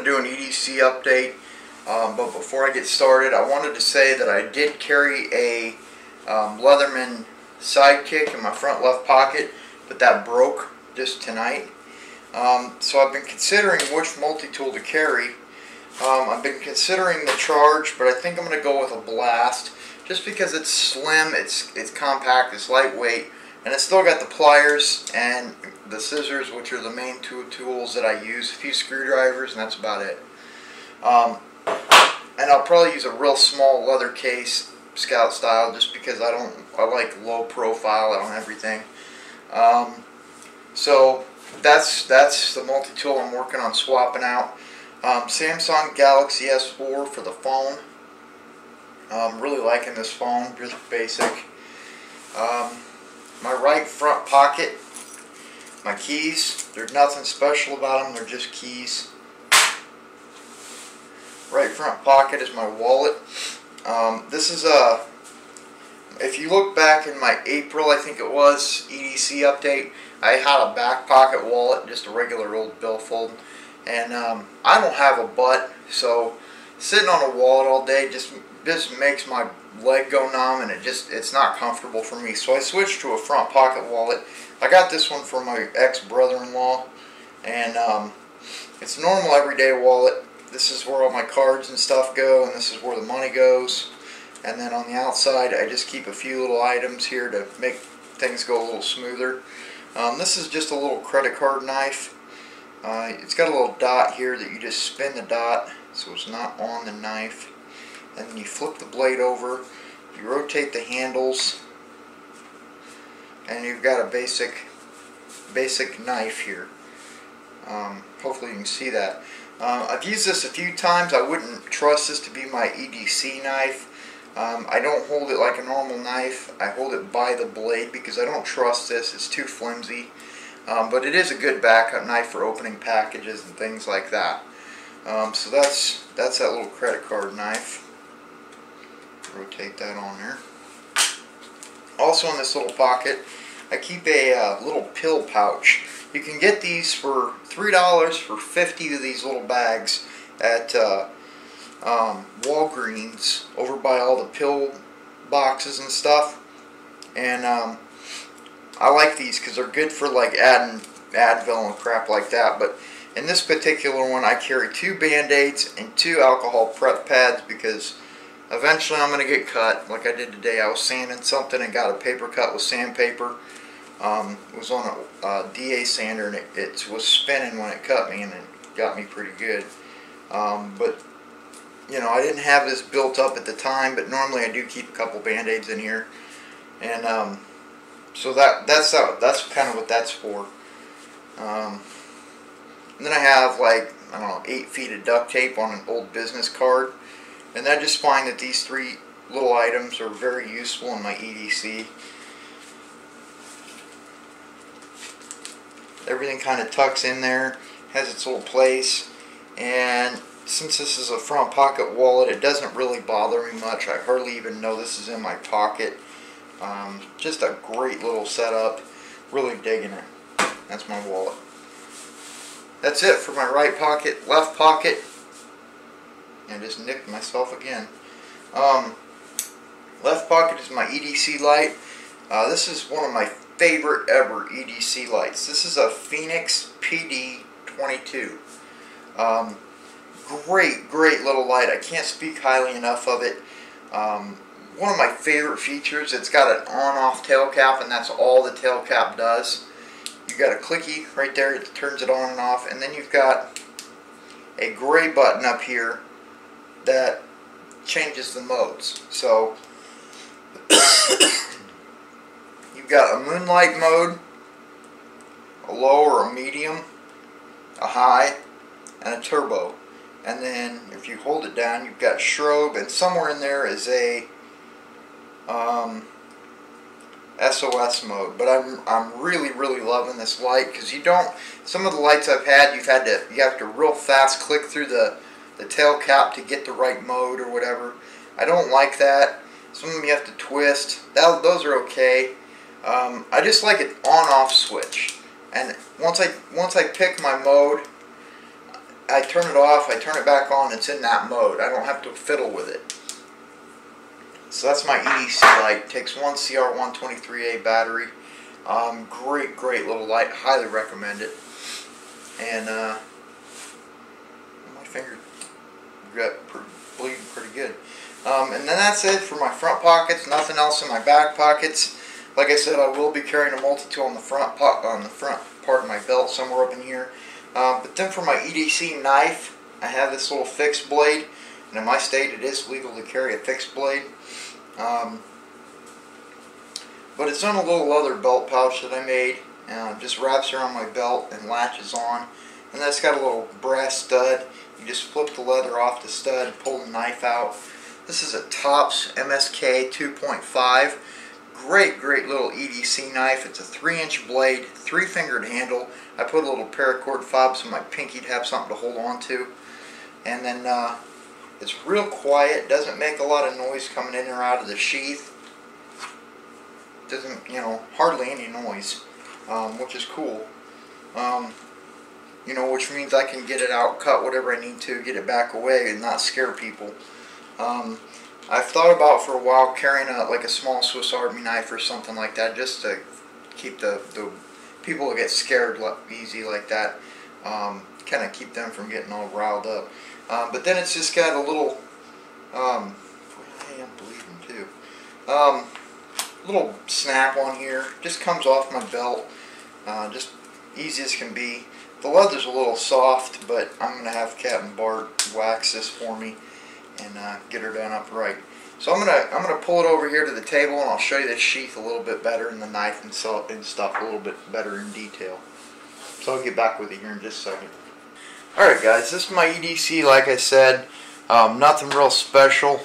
do an EDC update, but before I get started, I wanted to say that I did carry a Leatherman sidekick in my front left pocket, but that broke just tonight. So I've been considering which multi-tool to carry. I've been considering the Charge, but I think I'm going to go with a Blast, just because it's slim, it's compact, it's lightweight, and it's still got the pliers and the scissors, which are the main two tools that I use. A few screwdrivers, and that's about it. And I'll probably use a real small leather case, Scout style, just because I like low profile on everything. So that's the multi-tool I'm working on swapping out. Samsung Galaxy S4 for the phone. I'm really liking this phone, just basic. My right front pocket, my keys, there's nothing special about them, they're just keys. Right front pocket is my wallet. This is if you look back in my April, I think it was, EDC update, I had a back pocket wallet, just a regular old billfold. And I don't have a butt, so sitting on a wallet all day just makes my leg go numb, and it's not comfortable for me. So I switched to a front pocket wallet. I got this one from my ex-brother-in-law, and it's a normal everyday wallet. This is where all my cards and stuff go, and this is where the money goes. And then on the outside, I just keep a few little items here to make things go a little smoother. This is just a little credit card knife. It's got a little dot here that you just spin the dot so it's not on the knife, and then you flip the blade over, you rotate the handles, and you've got a basic knife here. Hopefully you can see that. I've used this a few times. I wouldn't trust this to be my EDC knife. I don't hold it like a normal knife. I hold it by the blade because I don't trust this. It's too flimsy. But it is a good backup knife for opening packages and things like that. So that's that little credit card knife. Rotate that on there. Also in this little pocket, I keep a little pill pouch. You can get these for $3 for 50 of these little bags at Walgreens, over by all the pill boxes and stuff. And I like these because they're good for like adding Advil and crap like that. But in this particular one, I carry 2 Band-Aids and 2 alcohol prep pads because eventually I'm going to get cut. Like I did today, I was sanding something and got a paper cut with sandpaper. It was on a DA sander, and it was spinning when it cut me, and it got me pretty good. But you know, I didn't have this built up at the time, but normally I do keep a couple Band-Aids in here. And so that's kind of what that's for. And then I have, like, I don't know, 8 feet of duct tape on an old business card. And I just find that these 3 little items are very useful in my EDC. Everything kind of tucks in there, has its little place. And since this is a front pocket wallet, it doesn't really bother me much. I hardly even know this is in my pocket. Just a great little setup. Really digging it. That's my wallet. That's it for my right pocket. Left pocket. And just nicked myself again. Left pocket is my EDC light. This is one of my favorite ever EDC lights. This is a Phoenix PD22. Great little light. I can't speak highly enough of it. One of my favorite features, it's got an on-off tail cap, and that's all the tail cap does. You've got a clicky right there that turns it on and off, and then you've got a gray button up here that changes the modes. So you've got a moonlight mode, a low or a medium, a high, and a turbo. And then if you hold it down, you've got strobe, and somewhere in there is a SOS mode. But I'm really loving this light because some of the lights I've had, you have to real fast click through the tail cap to get the right mode or whatever. I don't like that. Some of them you have to twist. Those are okay. I just like an on-off switch. And once I pick my mode, I turn it off, I turn it back on, it's in that mode. I don't have to fiddle with it. So that's my EDC light. Takes one CR123A battery. Great little light. Highly recommend it. And my finger got bleeding pretty good. And then that's it for my front pockets. Nothing else in my back pockets. Like I said, I will be carrying a multi-tool on the front part of my belt, somewhere up in here. But then for my EDC knife, I have this little fixed blade. And in my state, it is legal to carry a fixed blade. But it's on a little leather belt pouch that I made. Just wraps around my belt and latches on. And that's got a little brass stud. You just flip the leather off the stud and pull the knife out. This is a Tops MSK 2.5. Great little EDC knife. It's a 3-inch blade, 3-fingered handle. I put a little paracord fob so my pinky'd have something to hold on to. And then it's real quiet. Doesn't make a lot of noise coming in or out of the sheath. Doesn't, hardly any noise, which is cool. Which means I can get it out, cut whatever I need to, get it back away, and not scare people. I've thought about for a while carrying like a small Swiss Army knife or something like that, just to keep the people that get scared easy like that, kind of keep them from getting all riled up. But then it's just got a little, I'm bleeding too. Little snap on here, just comes off my belt, just easy as can be. The leather's a little soft, but I'm going to have Captain Bart wax this for me and get her done up right. So I'm gonna pull it over here to the table, and I'll show you the sheath a little bit better, and the knife and stuff a little bit better in detail. So I'll get back with you here in just a second. Alright guys, this is my EDC, like I said. Nothing real special.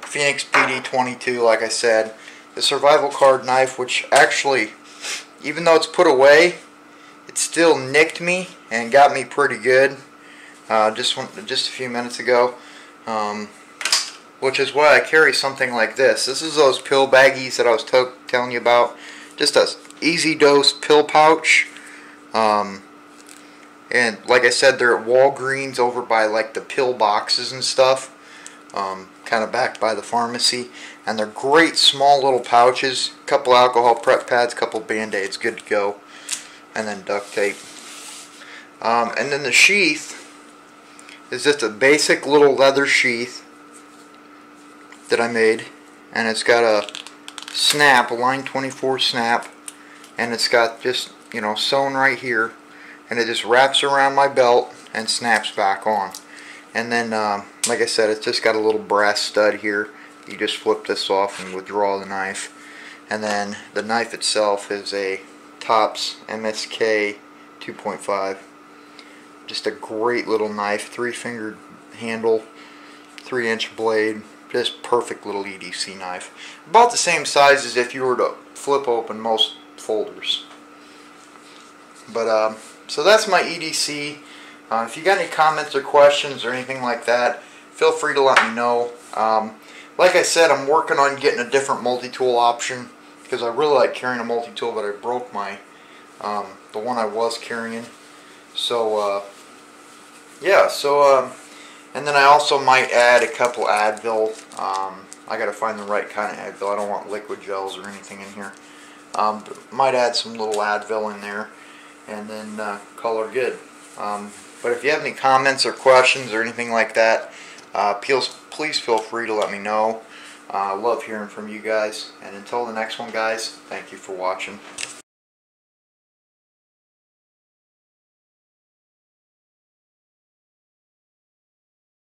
Phoenix PD22, like I said. The survival card knife, which actually, even though it's put away, it still nicked me and got me pretty good. Just a few minutes ago. Which is why I carry something like this. This is those pill baggies that I was telling you about. Just a easy dose pill pouch. And like I said, they're at Walgreens over by like the pill boxes and stuff. Kind of back by the pharmacy. And they're great small little pouches. Couple alcohol prep pads, couple band-aids, good to go. And then duct tape. And then the sheath is just a basic little leather sheath that I made, and it's got a snap, a line 24 snap, and it's got just, sewn right here, and it just wraps around my belt and snaps back on. And then, like I said, it's just got a little brass stud here. You just flip this off and withdraw the knife. And then the knife itself is a Tops MSK 2.5. Just a great little knife, 3-fingered handle, 3-inch blade. Just perfect little EDC knife. About the same size as if you were to flip open most folders. But so that's my EDC. If you got any comments or questions or anything like that, feel free to let me know. Like I said, I'm working on getting a different multi-tool option because I really like carrying a multi-tool, but I broke my the one I was carrying. So yeah, so and then I also might add a couple Advil. I gotta find the right kind of Advil. I don't want liquid gels or anything in here. Might add some little Advil in there, and then call her good. But if you have any comments or questions or anything like that, please feel free to let me know. I love hearing from you guys. And until the next one, guys, thank you for watching.